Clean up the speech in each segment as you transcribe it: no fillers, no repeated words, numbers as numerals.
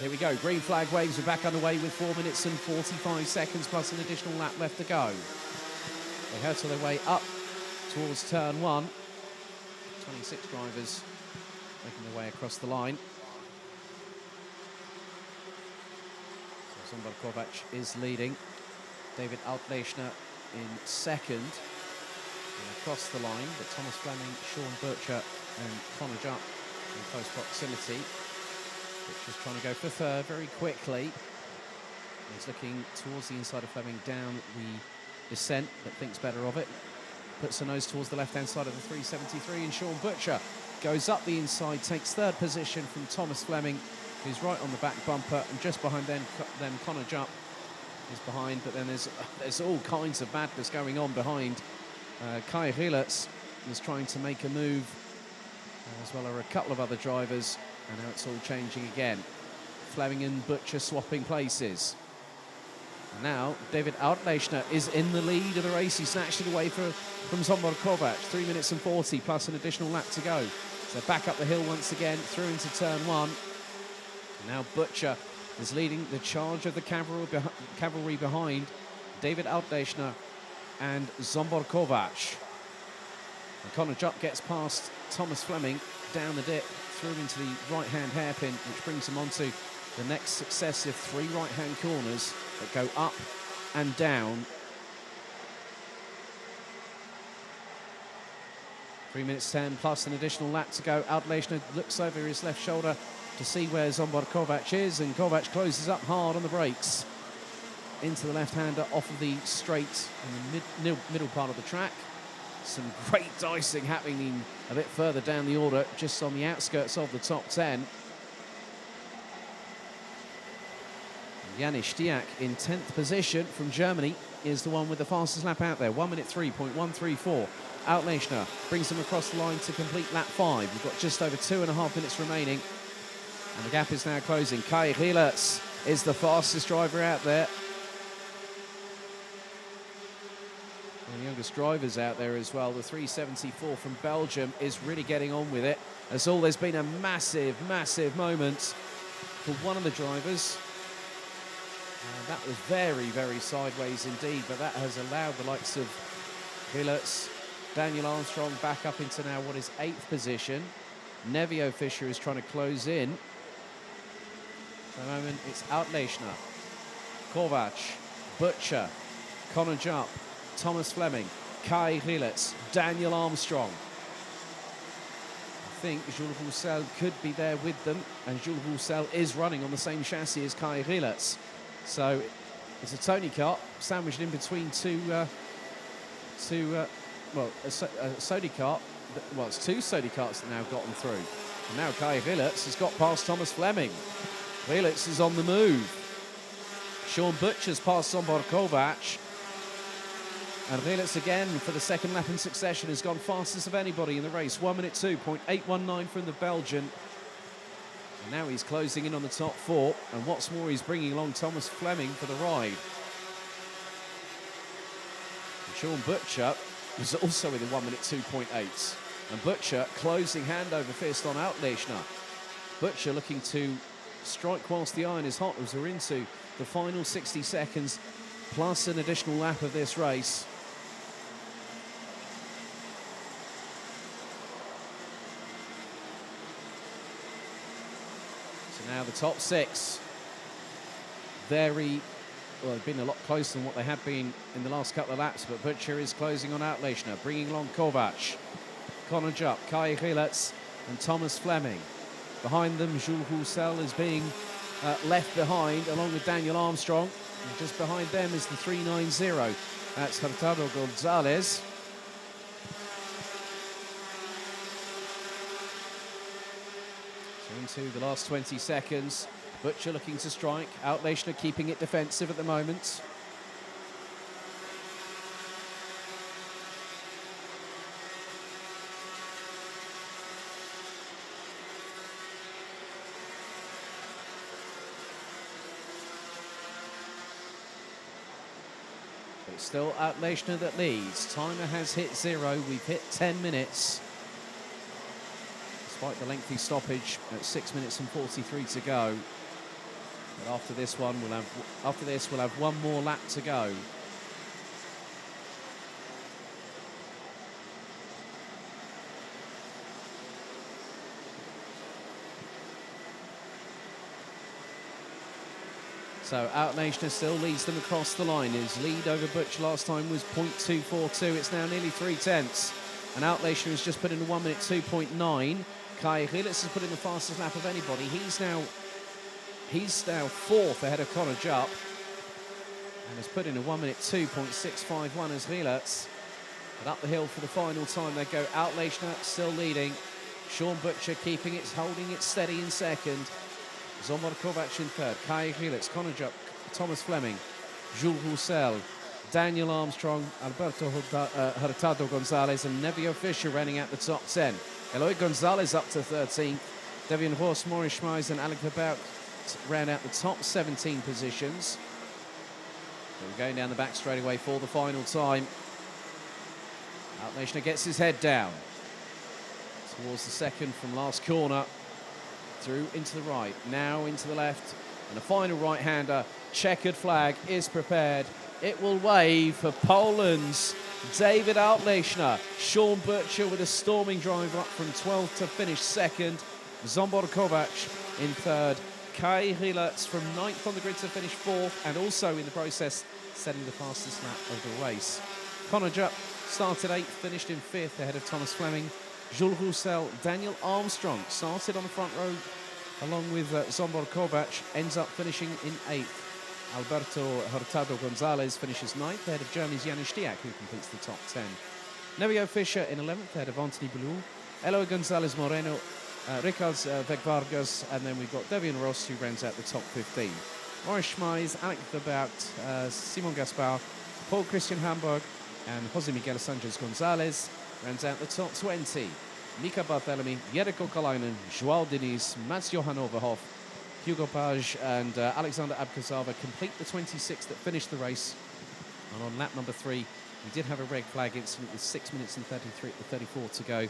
Here we go. Green flag waves are back underway with 4 minutes and 45 seconds plus an additional lap left to go. They hurtle their way up towards turn 1. 26 drivers making their way across the line. So Zsombor Kovács is leading. David Altlechner in second. And across the line, but Thomas Fleming, Sean Butcher and Connor Jupp in close proximity. Butcher's trying to go for third very quickly. He's looking towards the inside of Fleming down the descent, but thinks better of it. Puts the nose towards the left-hand side of the 373, and Sean Butcher goes up the inside, takes third position from Thomas Fleming, who's right on the back bumper, and just behind them Connor Jupp is behind, but then there's all kinds of madness going on behind. Kai Rielers is trying to make a move, as well as a couple of other drivers, and now it's all changing again. Fleming and Butcher swapping places. And now David Altlechner is in the lead of the race. He snatched it away from Zsombor Kovács. 3 minutes and 40 plus an additional lap to go. So back up the hill once again, through into turn 1. And now Butcher is leading the charge of the cavalry behind David Altlechner and Zsombor Kovács. And Connor Jupp gets past Thomas Fleming down the dip, through into the right-hand hairpin, which brings him onto the next successive 3 right-hand corners that go up and down. 3 minutes 10 plus an additional lap to go. Altlechner looks over his left shoulder to see where Zsombor Kovács is, and Kovács closes up hard on the brakes into the left-hander off of the straight in the middle part of the track. Some great dicing happening a bit further down the order, just on the outskirts of the top 10. Janis Stiak in 10th position from Germany is the one with the fastest lap out there. 1 minute 3.134. Altlechner brings him across the line to complete lap 5. We've got just over 2.5 minutes remaining, and the gap is now closing. Kai Rielers is the fastest driver out there. One of the youngest drivers out there as well. The 374 from Belgium is really getting on with it. There's been a massive, massive moment for one of the drivers. That was very, very sideways indeed, but that has allowed the likes of Rielers, Daniel Armstrong back up into now what is 8th position. Nevio Fischer is trying to close in. For the moment, it's Altlechner, Kovács, Butcher, Connor Jupp, Thomas Fleming, Kai Rielers, Daniel Armstrong. I think Jules Roussel could be there with them, and Jules Roussel is running on the same chassis as Kai Rielers. So it's a Tony kart sandwiched in between a Sodi kart. Well, it's 2 Sodi karts that now gotten through. And now Kai Rielers has got past Thomas Fleming. Rielers is on the move. Sean Butcher's past Zsombor Kovács. And Rielers again for the second lap in succession has gone fastest of anybody in the race. 1 minute 2.819 from the Belgian. And now he's closing in on the top 4. And what's more, he's bringing along Thomas Fleming for the ride. And Sean Butcher was also in the 1 minute 2.8. And Butcher closing hand over fist on Altlechner. Butcher looking to strike whilst the iron is hot as we're into the final 60 seconds plus an additional lap of this race. So now the top 6. They've been a lot closer than what they have been in the last couple of laps, but Butcher is closing on Altlechner, bringing along Kovács, Connor Jupp, Kai Rielers and Thomas Fleming. Behind them, Jules Roussel is being left behind, along with Daniel Armstrong. And just behind them is the 390. That's Hurtado Gonzalez. So into the last 20 seconds. Butcher looking to strike. Altlechner keeping it defensive at the moment. It's still Altlechner that leads. Timer has hit 0. We've hit 10 minutes. Despite the lengthy stoppage at 6 minutes and 43 to go. But after this we'll have one more lap to go. So Outnationer still leads them across the line. His lead over Butch last time was 0.242. It's now nearly 3/10. And Outnationer has just put in a 1 minute 2.9. Kai Rilitz has put in the fastest lap of anybody. He's now fourth ahead of Connor Jupp and has put in a 1 minute 2.651 as Rilitz. But up the hill for the final time they go. Outnationer still leading. Sean Butcher holding it steady in second. Zsombor Kovacs in third, Kai Rilitz, Connor Jupp, Thomas Fleming, Jules Roussel, Daniel Armstrong, Alberto Hurtado Gonzalez and Nevio Fischer running out the top 10. Eloy Gonzalez up to 13th. Devian Ross, Maurice Schmeis and Alec Verbout round out the top 17 positions. So we're going down the back straight away for the final time. Outnationer gets his head down towards the second from last corner. Through into the right, now into the left, and the final right-hander. Checkered flag is prepared. It will wave for Poland's David Outnationer. Sean Butcher with a storming drive up from 12th to finish second. Zsombor Kovacs in third. Kai Rilitz from 9th on the grid to finish fourth, and also in the process setting the fastest lap of the race. Connor Jupp started 8th, finished in 5th ahead of Thomas Fleming. Jules Roussel, Daniel Armstrong started on the front row along with Zsombor Kovacs, ends up finishing in 8th. Alberto Hurtado Gonzalez finishes 9th ahead of Germany's Janis Stiak, who completes the top 10. Nevio Fischer in 11th ahead of Anthony Boulou. Eloy Gonzalez Moreno, Ricards Veg-Vargas, and then we've got Devian Ross, who rounds out the top 15. Maurice Schmeis, Alec Verbout, Simon Gaspar, Paul Christian Hamburg, and Jose Miguel Sanchez Gonzalez rounds out the top 20. Mika Barthelemy, Jerko Kalainen, Joao Diniz, Mats Johan Overhoff, Hugo Page and Alexander Abkazava complete the 26 that finished the race. And on lap number 3, we did have a red flag incident with 6 minutes and 34 to go.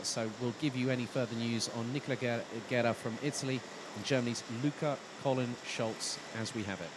So we'll give you any further news on Nicola Guerra from Italy and Germany's Luca Colin Schultz as we have it.